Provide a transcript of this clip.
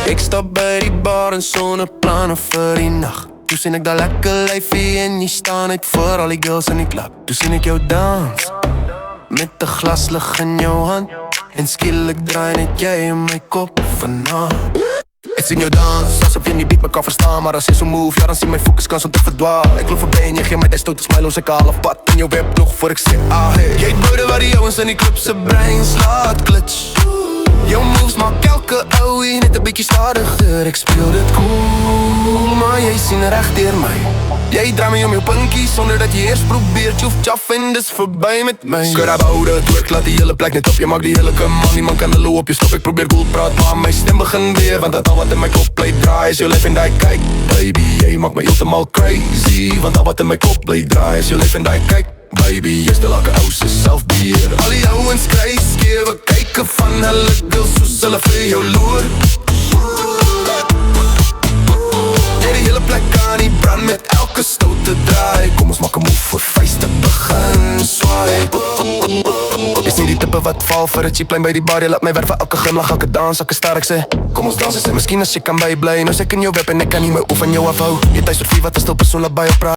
Ek stap by die bar en sonder planne vir die nacht. Toe sien ek daar lekker lyfie en jy staan uit voor al die girls in die klap. Toe sien ek jou dans met 'n glas lig in jou hand, en skielik draai net jy in my kop vanaf. Ek sien jou dans, asof jy nie beat mekaar verstaan, maar as jy so move, ja dan sien my focus kans om te verdwaal. Ek loop verby en jy gee my die stoute smile, ons ek half pad in jou web nog voor ek sê ah hey. Jy het boude wat die ouwens in die club se breins laat glitch. Jou moves maak elke ouwie net 'n bietjie stadiger. Ek speel dit cool, maar jy sien reg deur my. Jy draai my om jou pinkie sonder dat jy eers probeer tjoef tjaf en dis verby met my. Skur dat boude, toe ek laat die hele plek net op. Jy maak die hele man, niemand kan hulle op jou stop. Ek probeer cool praat, maar my stem begin weer, want dat al wat in my kop bly draai is jou lyf en die kyk. Baby, jy maak my heeltemal crazy, want al wat in my kop bly draai is jou lyf en die kyk. Baby, jy stel elke ou se selfbeheer. Al die ouwens kry skewe kyke van hulle girls soos hulle vir jou loer. Jy die hele plek aan die brand met elke stoute draai. Kom ons maak 'n move voor vuiste begin swaai. Is nie die tippe wat val vir 'n cheap line by die bar. Jy laat my werf vir elke glimlach, elke dans, elke star. Ek sê, kom ons dans, ek sê, miskien as jy kan bybly. Nou sê ek in jou web en ek kan nie my oef van jou afhou. Jy thuis vir wat 'n stil persoon laat by jou praat.